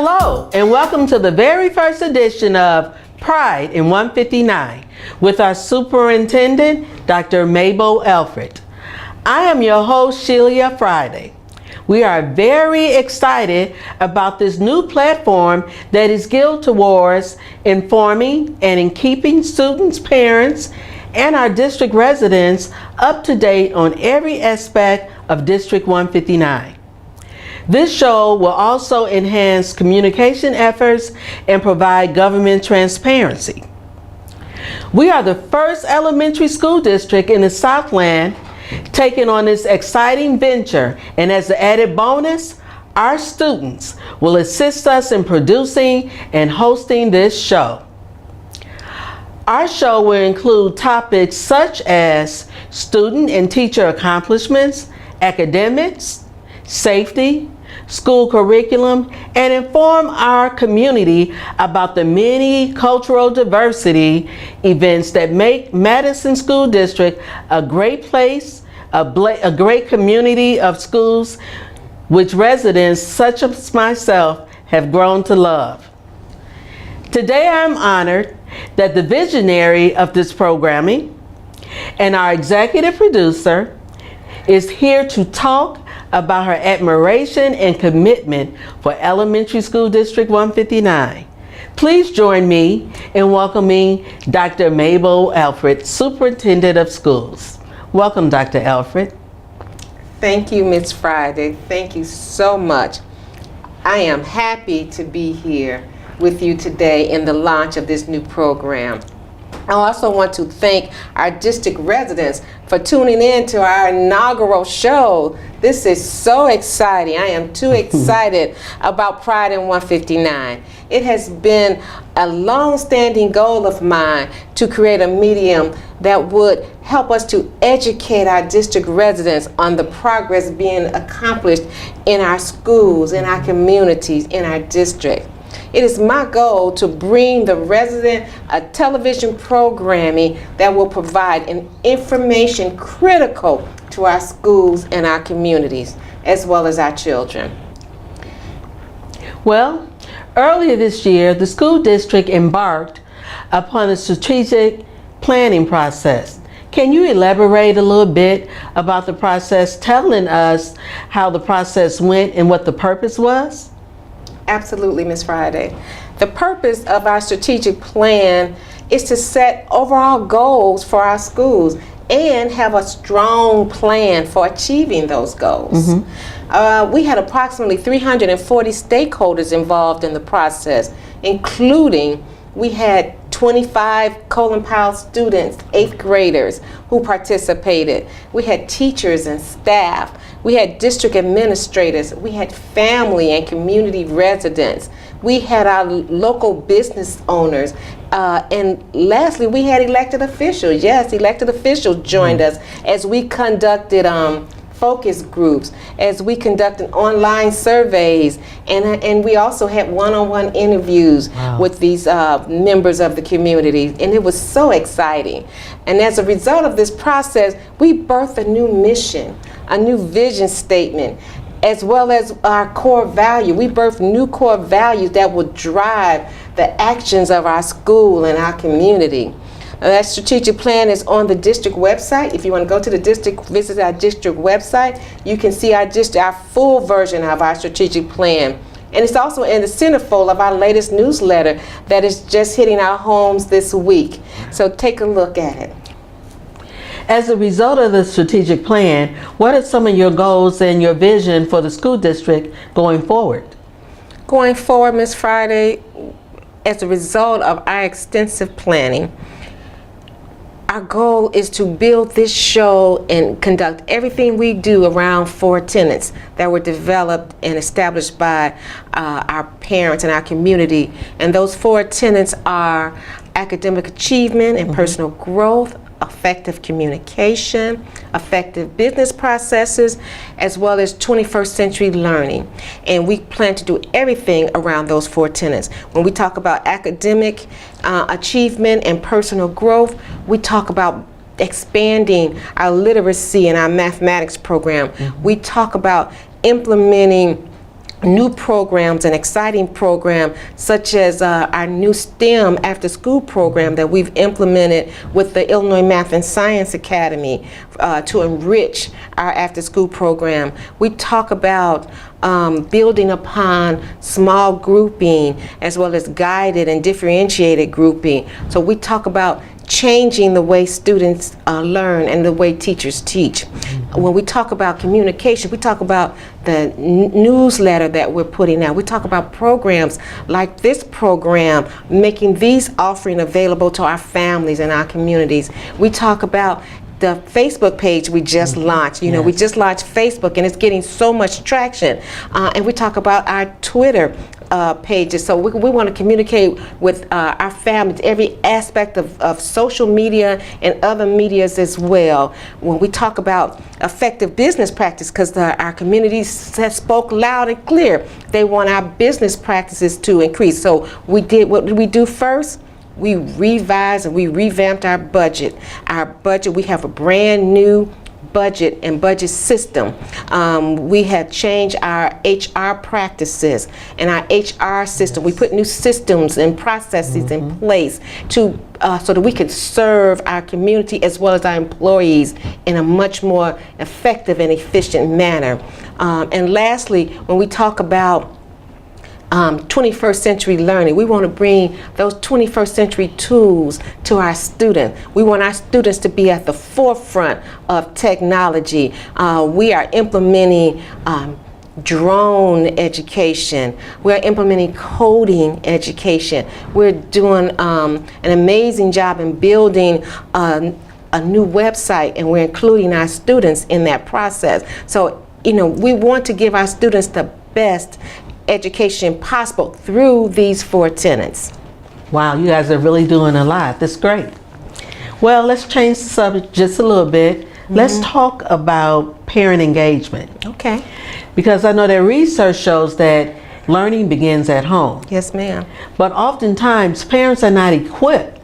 Hello, and welcome to the very first edition of Pride in 159 with our superintendent, Dr. Mabel Alfred. I am your host, Shelia Friday. We are very excited about this new platform that is geared towards informing and in keeping students, parents, and our district residents up to date on every aspect of District 159. This show will also enhance communication efforts and provide government transparency. We are the first elementary school district in the Southland taking on this exciting venture, and as an added bonus, our students will assist us in producing and hosting this show. Our show will include topics such as student and teacher accomplishments, academics, safety, school curriculum, and inform our community about the many cultural diversity events that make Madison School District a great place, a great community of schools which residents such as myself have grown to love. Today I'm honored that the visionary of this programming and our executive producer is here to talk about her admiration and commitment for Elementary School District 159. Please join me in welcoming Dr. Mabel Alfred, Superintendent of Schools. Welcome, Dr. Alfred. Thank you, Ms. Friday. Thank you so much. I am happy to be here with you today in the launch of this new program. I also want to thank our district residents for tuning in to our inaugural show. This is so exciting. I am too excited about Pride in 159. It has been a long-standing goal of mine to create a medium that would help us to educate our district residents on the progress being accomplished in our schools, in our communities, in our district. It is my goal to bring the resident a television programming that will provide an information critical to our schools and our communities, as well as our children. Well, earlier this year, the school district embarked upon a strategic planning process. Can you elaborate a little bit about the process, telling us how the process went and what the purpose was? Absolutely, Ms. Friday. The purpose of our strategic plan is to set overall goals for our schools and have a strong plan for achieving those goals. We had approximately 340 stakeholders involved in the process, including we had 25 Colin Powell students, 8th graders, who participated. We had teachers and staff. We had district administrators. We had family and community residents. We had our local business owners. And lastly, we had elected officials. Yes, elected officials joined us as we conducted focus groups, as we conducted online surveys, and we also had one-on-one interviews with these members of the community, and it was so exciting. And as a result of this process, we birthed a new mission, a new vision statement, as well as our core value. We birthed new core values that will drive the actions of our school and our community. That strategic plan is on the district website. If you want to go to the district, visit our district website, you can see our full version of our strategic plan. And it's also in the centerfold of our latest newsletter that is just hitting our homes this week. So take a look at it. As a result of the strategic plan, what are some of your goals and your vision for the school district going forward? Going forward, Ms. Friday, as a result of our extensive planning, our goal is to build this show and conduct everything we do around 4 tenets that were developed and established by our parents and our community. And those 4 tenets are academic achievement and personal growth, effective communication, effective business processes, as well as 21st century learning. And we plan to do everything around those 4 tenets. When we talk about academic achievement and personal growth, we talk about expanding our literacy and our mathematics program. We talk about implementing new programs, an exciting program such as our new STEM after school program that we've implemented with the Illinois Math and Science Academy to enrich our after school program. We talk about building upon small grouping as well as guided and differentiated grouping. So we talk about changing the way students learn and the way teachers teach. When we talk about communication, we talk about the newsletter that we're putting out. We talk about programs like this program, making these offerings available to our families and our communities. We talk about the Facebook page we just launched. You know, we just launched Facebook and it's getting so much traction. And we talk about our Twitter pages. So we want to communicate with our families, every aspect of social media and other medias as well. When we talk about effective business practice, because our community spoke loud and clear, they want our business practices to increase. So we did, what did we do first? We revised and we revamped our budget. Our budget, we have a brand new budget and budget system. We have changed our HR practices and our HR system. We put new systems and processes in place to so that we could serve our community as well as our employees in a much more effective and efficient manner. And lastly, when we talk about 21st century learning, we want to bring those 21st century tools to our students. We want our students to be at the forefront of technology. We are implementing drone education. We're implementing coding education. We're doing an amazing job in building a new website, and we're including our students in that process. So, you know, we want to give our students the best education possible through these 4 tenets. Wow, you guys are really doing a lot. That's great. Well, let's change the subject just a little bit. Let's talk about parent engagement. Okay. Because I know that research shows that learning begins at home. Yes, ma'am. But oftentimes parents are not equipped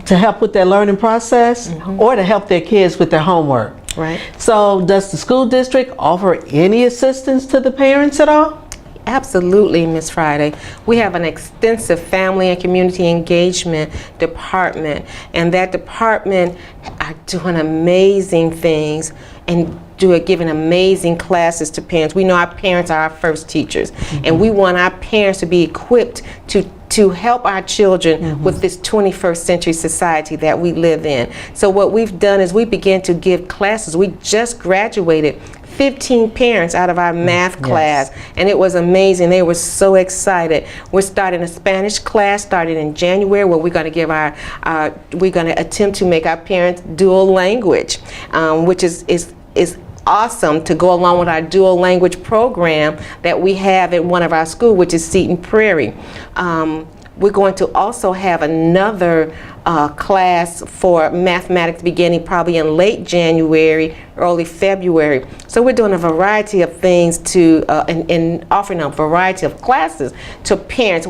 to help with their learning process or to help their kids with their homework. Right. So does the school district offer any assistance to the parents at all? Absolutely, Ms. Friday. We have an extensive family and community engagement department, and that department are doing amazing things and giving amazing classes to parents. We know our parents are our first teachers, and we want our parents to be equipped to help our children with this 21st century society that we live in. So what we've done is we began to give classes. We just graduated 15 parents out of our math class, and it was amazing. They were so excited. We're starting a Spanish class starting in January, where we're going to give we're going to attempt to make our parents dual language, which is awesome to go along with our dual language program that we have at one of our schools, which is Seton Prairie. We're going to also have another class for mathematics beginning probably in late January, early February. So we're doing a variety of things to and offering a variety of classes to parents.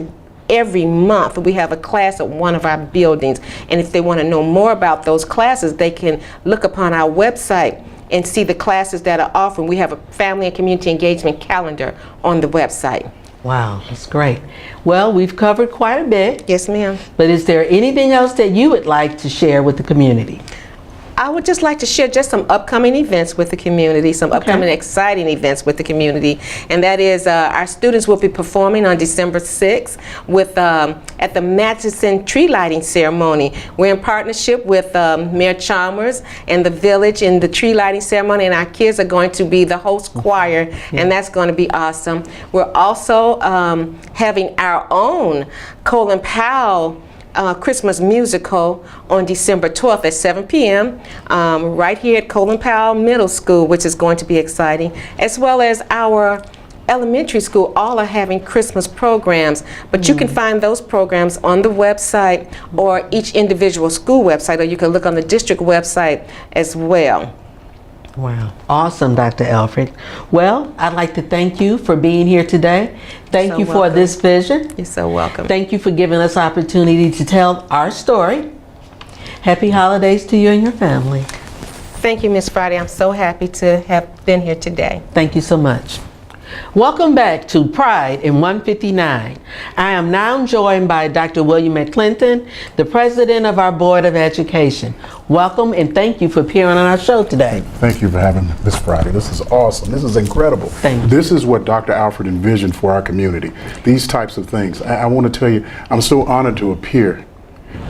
Every month we have a class at one of our buildings, and if they want to know more about those classes, they can look upon our website and see the classes that are offered. We have a family and community engagement calendar on the website. Wow, that's great. Well, we've covered quite a bit. Yes, ma'am. But is there anything else that you would like to share with the community? I would just like to share just some upcoming events with the community, some upcoming exciting events with the community, and that is our students will be performing on December 6th with at the Matchison tree lighting ceremony. We're in partnership with Mayor Chalmers and the village in the tree lighting ceremony, and our kids are going to be the host choir, and that's going to be awesome. We're also having our own Colin Powell Christmas musical on December 12th at 7 p.m. Right here at Colin Powell Middle School, which is going to be exciting, as well as our elementary school. All are having Christmas programs, but you can find those programs on the website or each individual school website, or you can look on the district website as well. Wow. Awesome, Dr. Alfred. Well, I'd like to thank you for being here today. Thank you for this vision. You're so welcome. Thank you for giving us opportunity to tell our story. Happy holidays to you and your family. Thank you, Ms. Friday. I'm so happy to have been here today. Thank you so much. Welcome back to Pride in 159. I am now joined by Dr. William McClinton, the president of our Board of Education. Welcome and thank you for appearing on our show today. Thank you for having me this Friday. This is awesome. This is incredible. Thank you. This is what Dr. Alfred envisioned for our community. These types of things. I want to tell you, I'm so honored to appear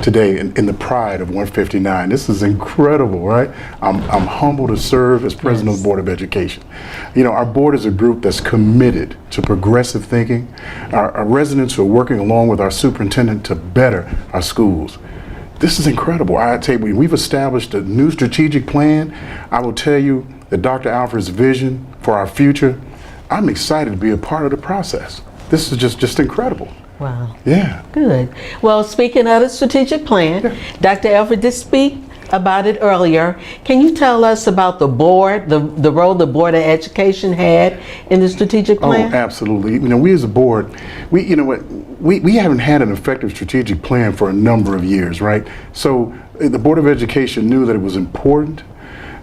today in the Pride of 159. This is incredible, right? I'm humbled to serve as president of the Board of Education. You know, our board is a group that's committed to progressive thinking. Our residents are working along with our superintendent to better our schools. This is incredible. I tell you, we've established a new strategic plan. I will tell you that Dr. Alfred's vision for our future, I'm excited to be a part of the process. This is just incredible. Wow. Yeah. Good. Well, speaking of the strategic plan, Dr. Alfred did speak about it earlier. Can you tell us about the board, the role the Board of Education had in the strategic plan? Oh, absolutely. You know, we as a board, we haven't had an effective strategic plan for a number of years, right? So the Board of Education knew that it was important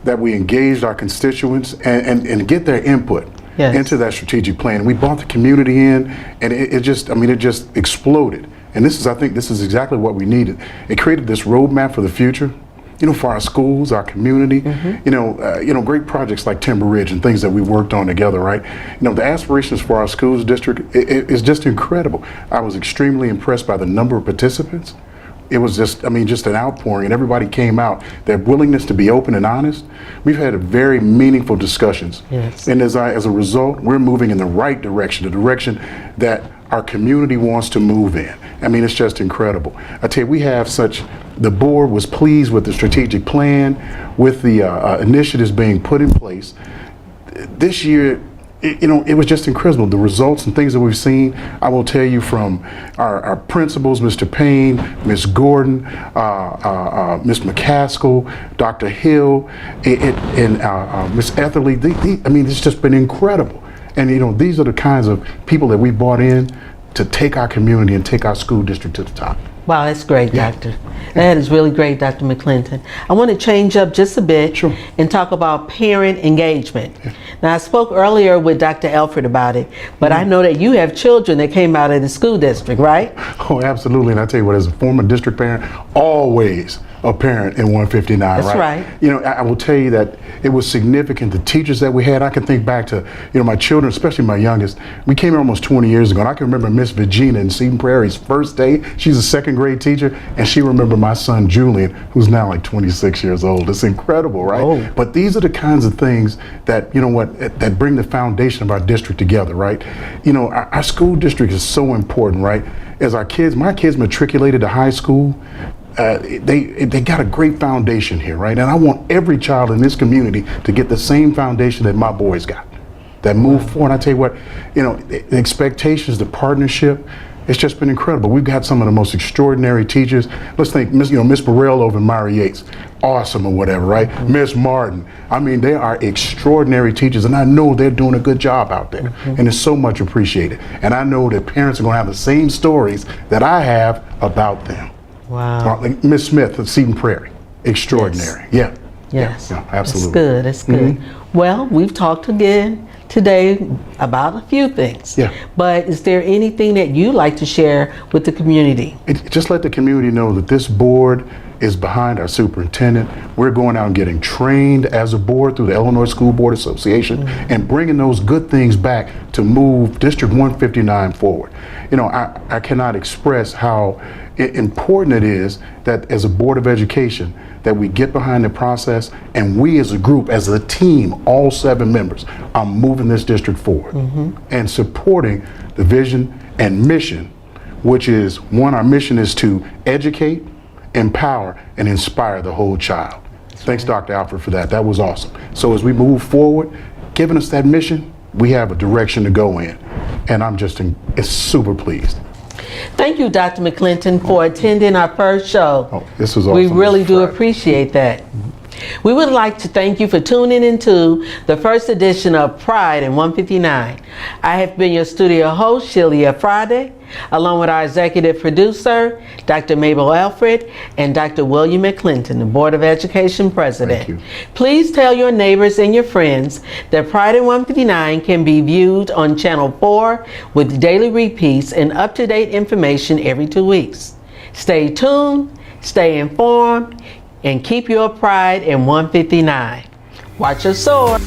that we engaged our constituents and get their input. Yes. Into that strategic plan. We brought the community in, and it just exploded. And I think this is exactly what we needed. It created this roadmap for the future, you know, for our schools, our community, great projects like Timber Ridge and things that we worked on together, right? You know, the aspirations for our schools district is just incredible. I was extremely impressed by the number of participants. It was just an outpouring, and everybody came out. Their willingness to be open and honest. We've had very meaningful discussions. Yes. And as a result, we're moving in the right direction, the direction that our community wants to move in. I mean, it's just incredible. I tell you, the board was pleased with the strategic plan, with the initiatives being put in place. This year, it was just incredible. The results and things that we've seen, I will tell you from our principals, Mr. Payne, Ms. Gordon, Ms. McCaskill, Dr. Hill, and Ms. Etherly. It's just been incredible. And these are the kinds of people that we brought in to take our community and take our school district to the top. Wow, that's great, Doctor. That is really great, Dr. McClinton. I want to change up just a bit and talk about parent engagement. Yeah. Now, I spoke earlier with Dr. Alfred about it, but I know that you have children that came out of the school district, right? Oh, absolutely. And I tell you what, as a former district parent, always a parent in 159, That's right. I will tell you that it was significant, the teachers that we had. I can think back to, my children, especially my youngest. We came here almost 20 years ago, and I can remember Miss Virginia in Seton Prairie's first day. She's a second grade teacher, and she remembered my son Julian, who's now like 26 years old. It's incredible, right? Oh. But these are the kinds of things that, that bring the foundation of our district together, right? Our school district is so important, right? As my kids matriculated to high school, they got a great foundation here, right? And I want every child in this community to get the same foundation that my boys got, that move forward. I tell you what, the expectations, the partnership, it's just been incredible. We've got some of the most extraordinary teachers. Let's think, Miss Burrell over in Myra Yates, awesome or whatever, right? Miss Martin. They are extraordinary teachers, and I know they're doing a good job out there, and it's so much appreciated. And I know that parents are going to have the same stories that I have about them. Wow. Like Miss Smith of Seton Prairie, extraordinary. Yes. Yeah. Yes. Yeah, absolutely. That's good. Well, we've talked again today about a few things. Yeah. But is there anything that you'd like to share with the community? Just let the community know that this board is behind our superintendent. We're going out and getting trained as a board through the Illinois School Board Association and bringing those good things back to move District 159 forward. I cannot express how important it is that as a Board of Education that we get behind the process, and we as a group, as a team, all 7 members, are moving this district forward and supporting the vision and mission, which is, our mission is to educate, empower, and inspire the whole child. Thanks, Dr. Alfred, for that. That was awesome. So as we move forward, giving us that mission, we have a direction to go in, and I'm just super pleased. Thank you, Dr. McClinton, for attending our first show. Oh, this was awesome. We really do appreciate that. We would like to thank you for tuning into the first edition of Pride in 159. I have been your studio host, Shelia Friday. along with our executive producer, Dr. Mabel Alfred, and Dr. William McClinton, the Board of Education President. Thank you. Please tell your neighbors and your friends that Pride in 159 can be viewed on Channel 4 with daily repeats and up-to-date information every 2 weeks. Stay tuned, stay informed, and keep your pride in 159. Watch your sword.